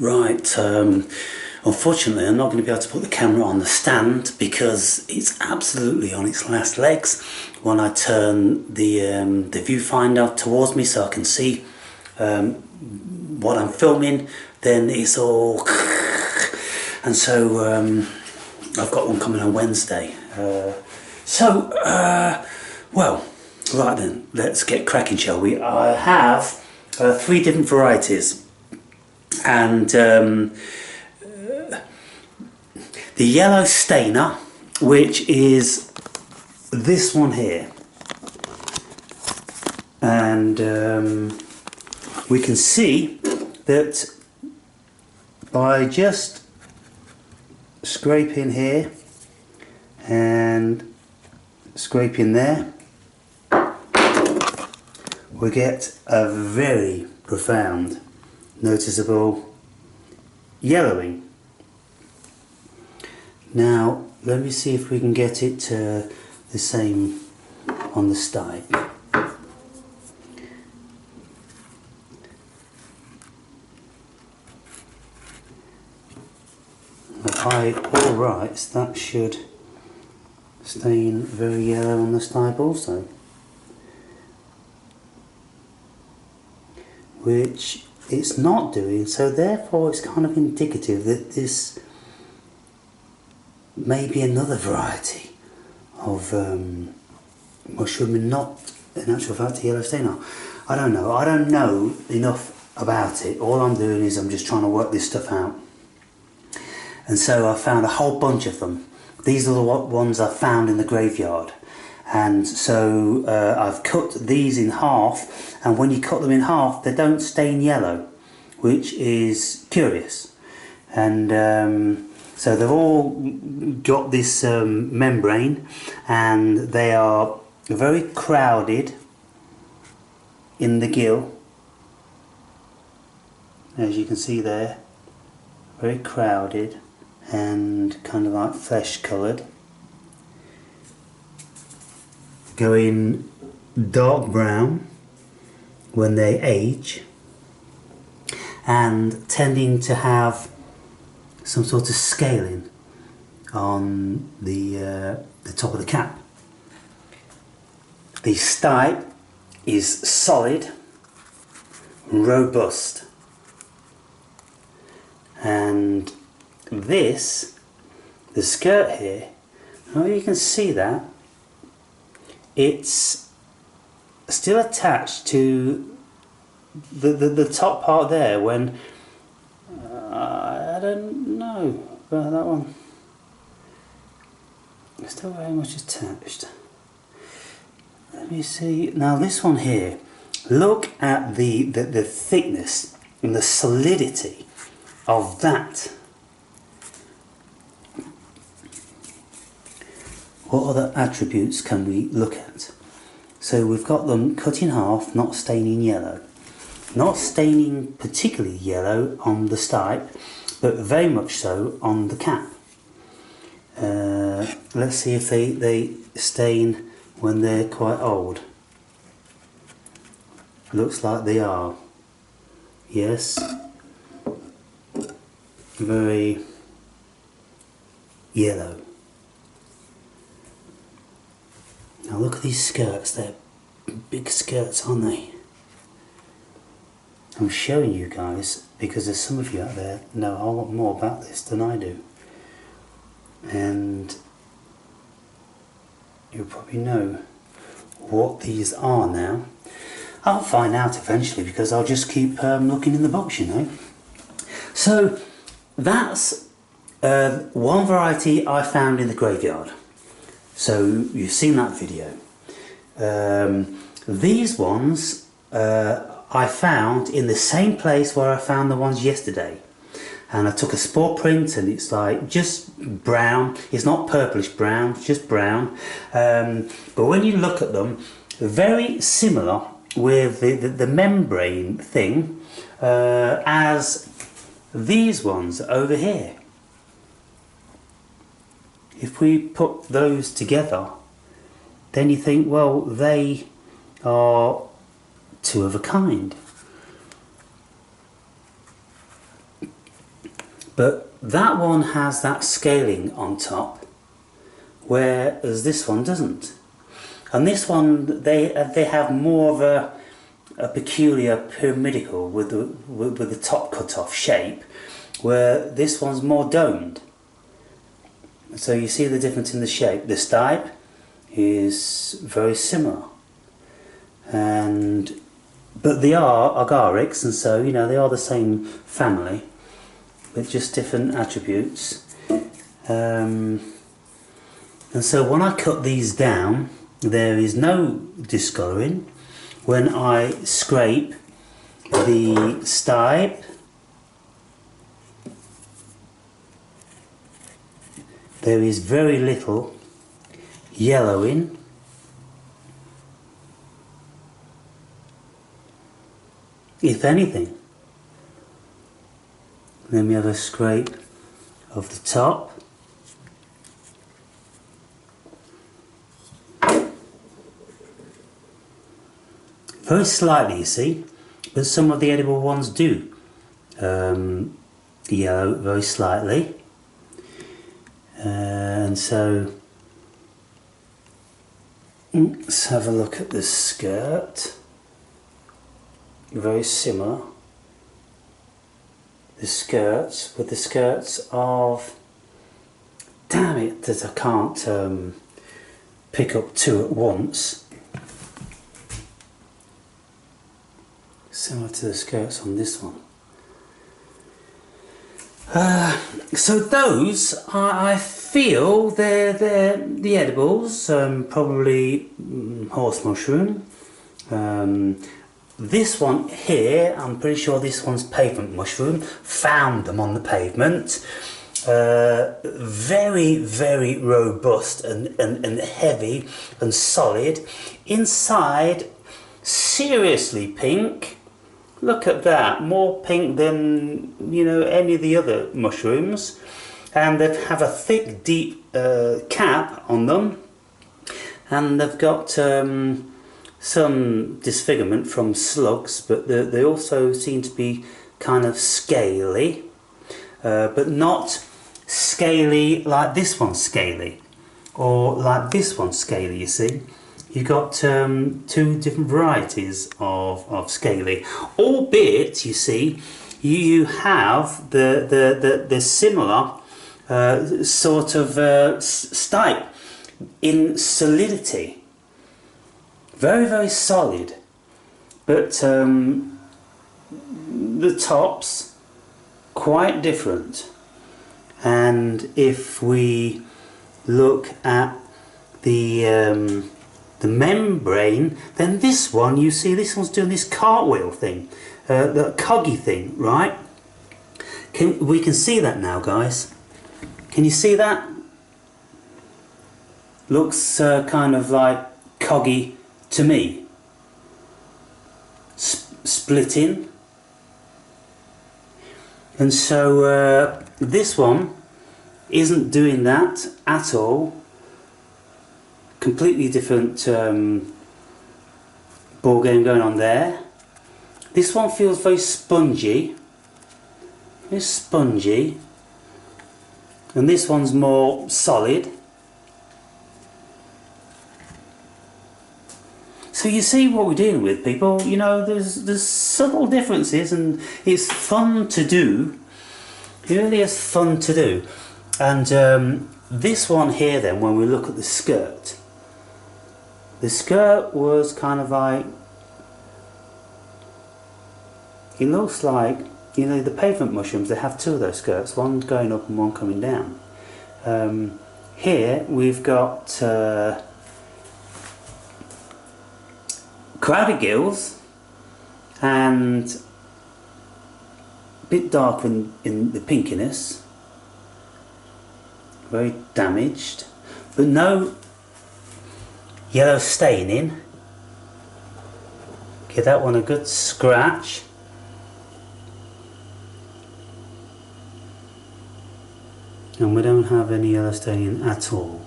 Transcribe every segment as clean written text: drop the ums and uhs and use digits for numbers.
Right, unfortunately I'm not going to be able to put the camera on the stand because it's absolutely on its last legs. When I turn the viewfinder towards me so I can see what I'm filming, then it's all and so I've got one coming on Wednesday. Well, right then, let's get cracking, shall we? I have 3 different varieties. And the yellow stainer, which is this one here, and we can see that by just scraping here and scraping there, we get a very profound noticeable yellowing. Now let me see if we can get it the same on the stipe. By all rights that should stain very yellow on the stipe also, which it's not doing, so therefore it's kind of indicative that this may be another variety of mushroom and not in actual fact a yellow stainer. I don't know enough about it. All I'm doing is I'm just trying to work this stuff out, and so I found a whole bunch of them. These are the ones I found in the graveyard. And so I've cut these in half, and when you cut them in half they don't stain yellow, which is curious. And so they've all got this membrane, and they are very crowded in the gill, as you can see there, very crowded and kind of like flesh coloured, going dark brown when they age, and tending to have some sort of scaling on the top of the cap. The stipe is solid, robust, and this, the skirt here, oh, you can see that it's still attached to the top part there. When I don't know about that one, it's still very much attached. Let me see. Now this one here, look at the thickness and the solidity of that. What other attributes can we look at? So we've got them cut in half, not staining yellow. Not staining particularly yellow on the stipe, but very much so on the cap. Let's see if they stain when they're quite old. Looks like they are. Yes. Very yellow. Now look at these skirts, they're big skirts, aren't they? I'm showing you guys because there's some of you out there know a whole lot more about this than I do. And you'll probably know what these are now. I'll find out eventually because I'll just keep looking in the box, you know. So that's one variety I found in the graveyard. So you've seen that video. These ones I found in the same place where I found the ones yesterday, and I took a spore print, and it's like just brown. It's not purplish brown, it's just brown. But when you look at them, very similar with the membrane thing as these ones over here. If we put those together, then you think, well, they are two of a kind. but that one has that scaling on top, whereas this one doesn't. And this one, they have more of a peculiar pyramidical with the top cut off shape, where this one's more domed. So you see the difference in the shape. The stipe is very similar, but they are Agaricus, and so you know they are the same family, with just different attributes. And so when I cut these down, there is no discolouring. When I scrape the stipe, there is very little yellowing. If anything. Then we have a scrape of the top. Very slightly, you see, but some of the edible ones do yellow very slightly. And so let's have a look at the skirt. Very similar. The skirts, with the skirts of, damn it that I can't pick up two at once. Similar to the skirts on this one. So those, I feel they're the edibles, probably horse mushroom. This one here, I'm pretty sure this one's pavement mushroom. Found them on the pavement. Very, very robust and heavy and solid. Inside, seriously pink. Look at that, more pink than, you know, any of the other mushrooms. And they have a thick, deep cap on them. And they've got some disfigurement from slugs, but they also seem to be kind of scaly. But not scaly like this one's scaly. Or like this one's scaly, you see. You've got two different varieties of scaly, albeit you see you have the similar sort of stipe in solidity, very, very solid, but the tops quite different. And if we look at the membrane, then this one, you see this one's doing this cartwheel thing, the coggy thing, right? We can see that now, guys. Can you see that? Looks kind of like coggy to me. Splitting. And so this one isn't doing that at all. Completely different ball game going on there. This one feels very spongy. It's spongy. And this one's more solid. So you see what we're dealing with, people. You know, there's subtle differences, and it's fun to do. It really is fun to do. And this one here, then, when we look at the skirt was kind of like, it looks like, you know, the pavement mushrooms, they have two of those skirts, one going up and one coming down. Here we've got crowded gills and a bit darker in the pinkiness, very damaged, but no yellow staining. Give that one a good scratch. And we don't have any yellow staining at all.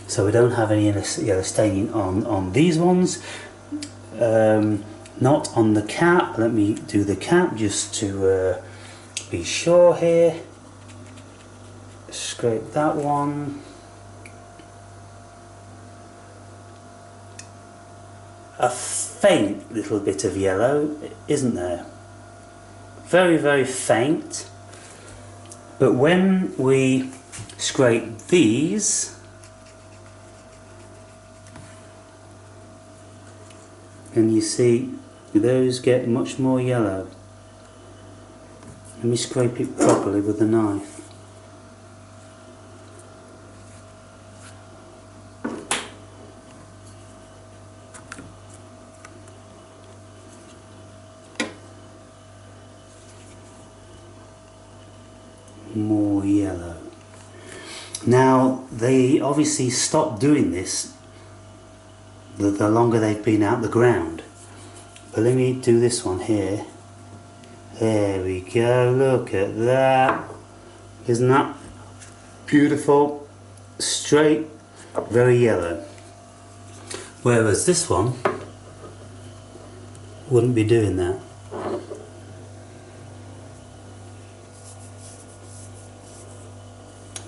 So we don't have any yellow staining on these ones. Not on the cap. Let me do the cap just to be sure here. Scrape that one. A faint little bit of yellow, isn't there? Very, very faint. But when we scrape these, and you see those get much more yellow. Let me scrape it properly with the knife. More yellow. Now they obviously stopped doing this the longer they've been out the ground. But let me do this one here. There we go, look at that. Isn't that beautiful? Straight, very yellow. Whereas this one wouldn't be doing that.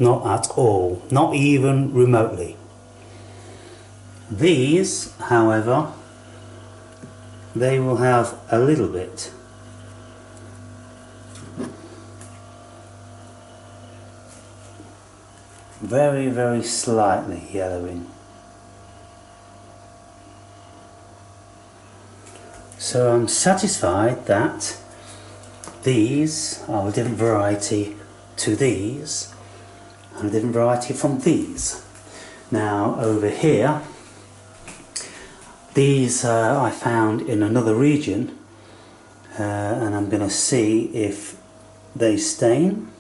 Not at all, not even remotely. These, however, they will have a little bit. Very, very slightly yellowing. So I'm satisfied that these are a different variety to these, and a different variety from these. Now over here, these I found in another region, and I'm going to see if they stain.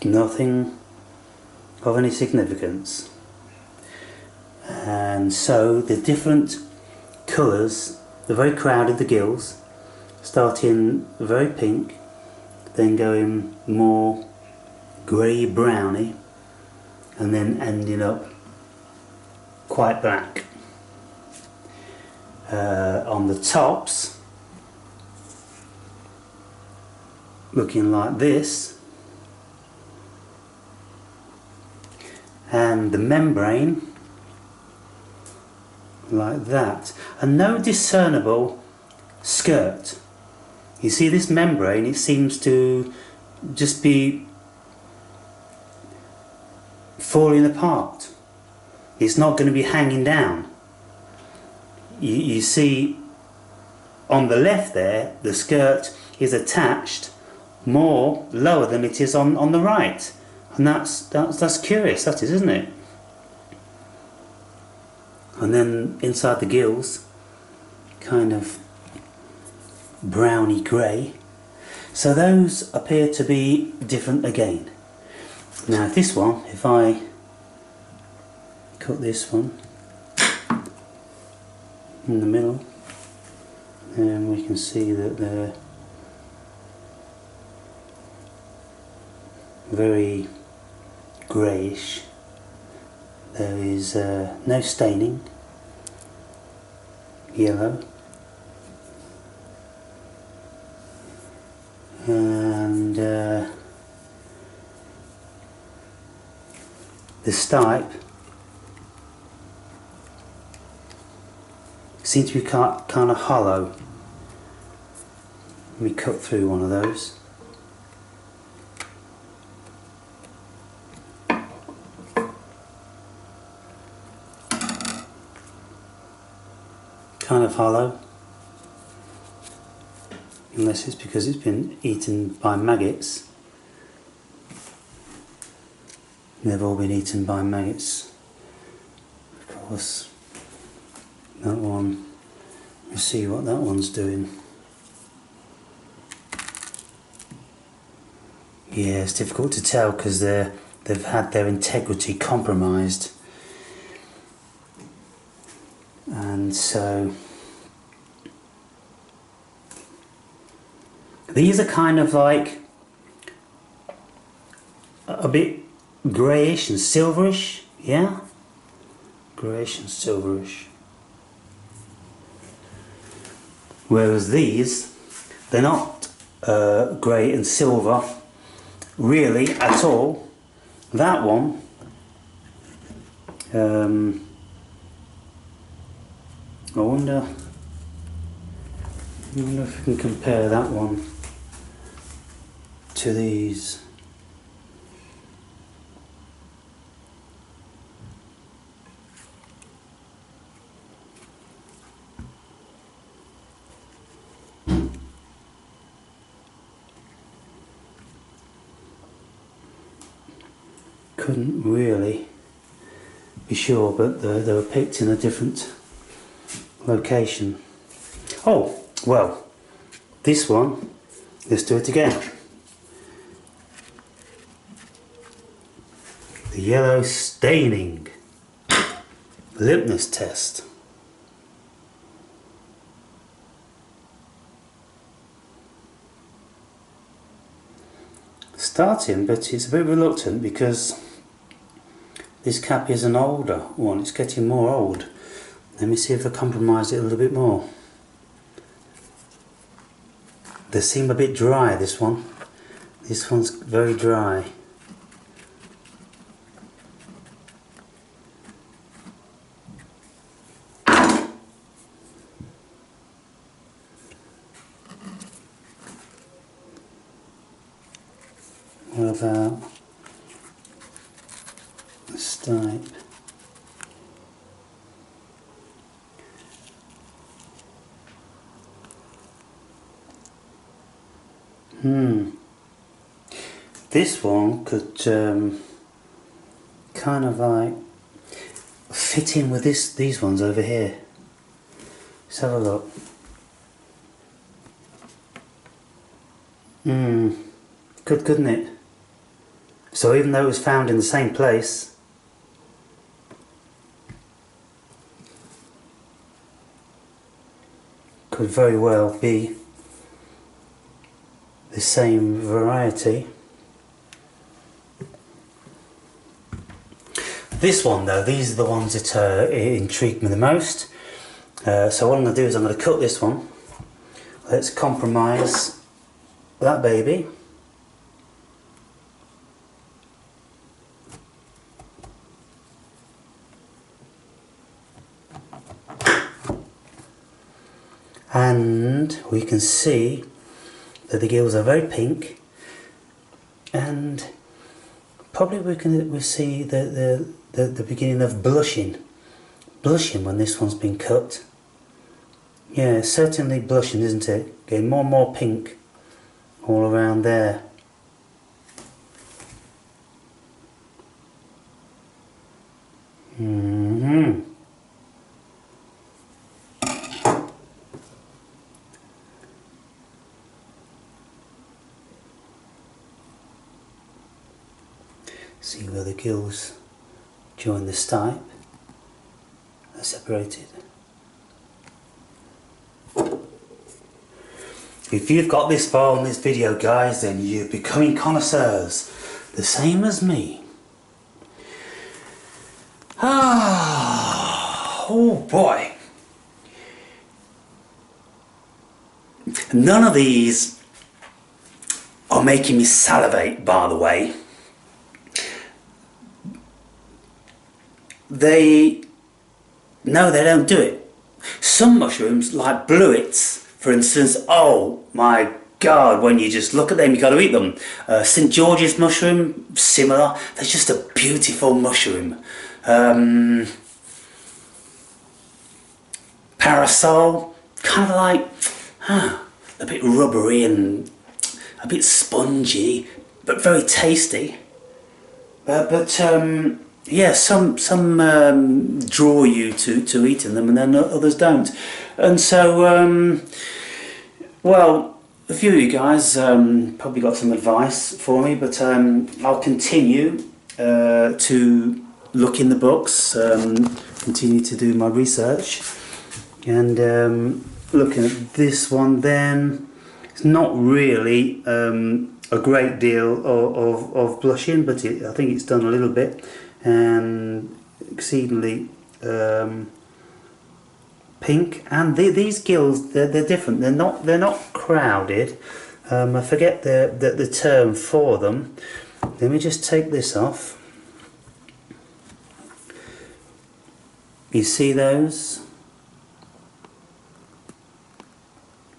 Nothing of any significance. And so the different colours, they're very crowded, the gills, starting very pink, then going more grey browny, and then ending up quite black. On the tops, looking like this, and the membrane like that, and no discernible skirt. You see this membrane, it seems to just be falling apart. It's not going to be hanging down. You see on the left there, the skirt is attached more lower than it is on the right. And that's curious, that is, isn't it? And then inside the gills, kind of browny grey. So those appear to be different again. Now this one, if I cut this one in the middle, then we can see that they're very greyish. There is no staining, yellow, and the stipe seems to be kind of hollow. Let me cut through one of those. Kind of hollow, unless it's because it's been eaten by maggots. They've all been eaten by maggots. Of course, that one, let's see what that one's doing. Yeah, it's difficult to tell because they've had their integrity compromised. And so these are kind of like a bit greyish and silverish, yeah? greyish and silverish. Whereas these, they're not grey and silver really at all. That one, I wonder if we can compare that one to these. Couldn't really be sure, but they were picked in a different location. Oh, well, this one, let's do it again. The yellow staining litmus test. Starting, but it's a bit reluctant because this cap is an older one. It's getting more old. Let me see if I compromise it a little bit more. They seem a bit dry, this one. This one's very dry. What about the stipe? This one could kind of like fit in with these ones over here. Let's have a look. Good, couldn't it? So even though it was found in the same place, could very well be the same variety. This one though, these are the ones that intrigue me the most. So what I'm going to do is I'm going to cut this one. Let's compromise that baby. And we can see that the gills are very pink, and probably we'll see the beginning of blushing when this one's been cut. Yeah, it's certainly blushing, isn't it? Getting more and more pink all around there. See where the gills join the stipe, they're separated. If you've got this far on this video, guys, then you're becoming connoisseurs, the same as me. Oh boy. None of these are making me salivate, by the way. No, they don't do it. Some mushrooms, like bluets, for instance, oh my God, when you just look at them, you got to eat them. St. George's mushroom, similar. They're just a beautiful mushroom. Parasol, kind of like a bit rubbery and a bit spongy, but very tasty. Yeah, some draw you to eating them, and then others don't. And so, well, a few of you guys probably got some advice for me, but I'll continue to look in the books, continue to do my research, and looking at this one then, it's not really a great deal of blushing, but I think it's done a little bit, and exceedingly pink, and these gills, they're different. They're not crowded. I forget the term for them. Let me just take this off. You see those?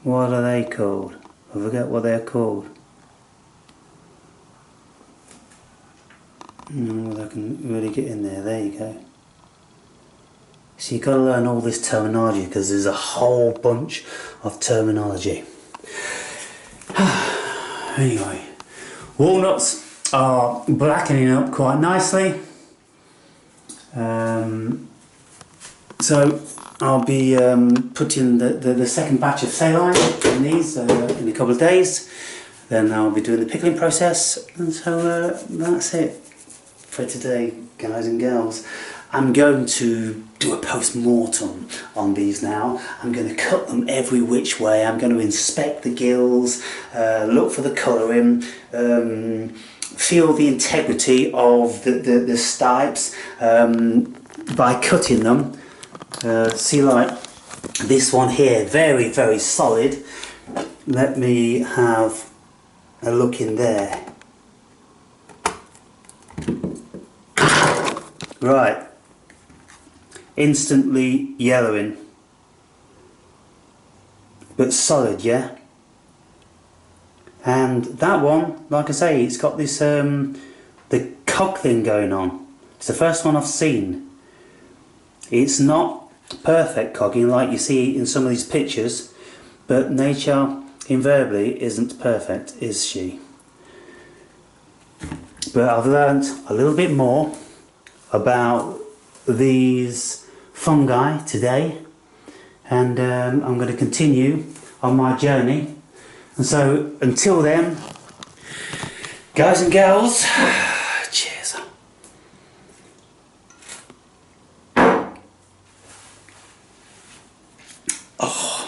What are they called? I forget what they're called. I can really get in there. There you go. So you've got to learn all this terminology because there's a whole bunch of terminology. Anyway, walnuts are blackening up quite nicely. So I'll be putting the second batch of saline in these in a couple of days. Then I'll be doing the pickling process, and so that's it for today, guys and girls. I'm going to do a post-mortem on these now. I'm going to cut them every which way. I'm going to inspect the gills, look for the colouring, feel the integrity of the stipes by cutting them. See, like this one here, very, very solid. Let me have a look in there. Right. Instantly yellowing, but solid, yeah. And that one, like I say, it's got this the cog thing going on. It's the first one I've seen. It's not perfect cogging like you see in some of these pictures, but nature invariably isn't perfect, is she? But I've learnt a little bit more about these fungi today, and I'm going to continue on my journey. And so until then, guys and girls, cheers. Oh.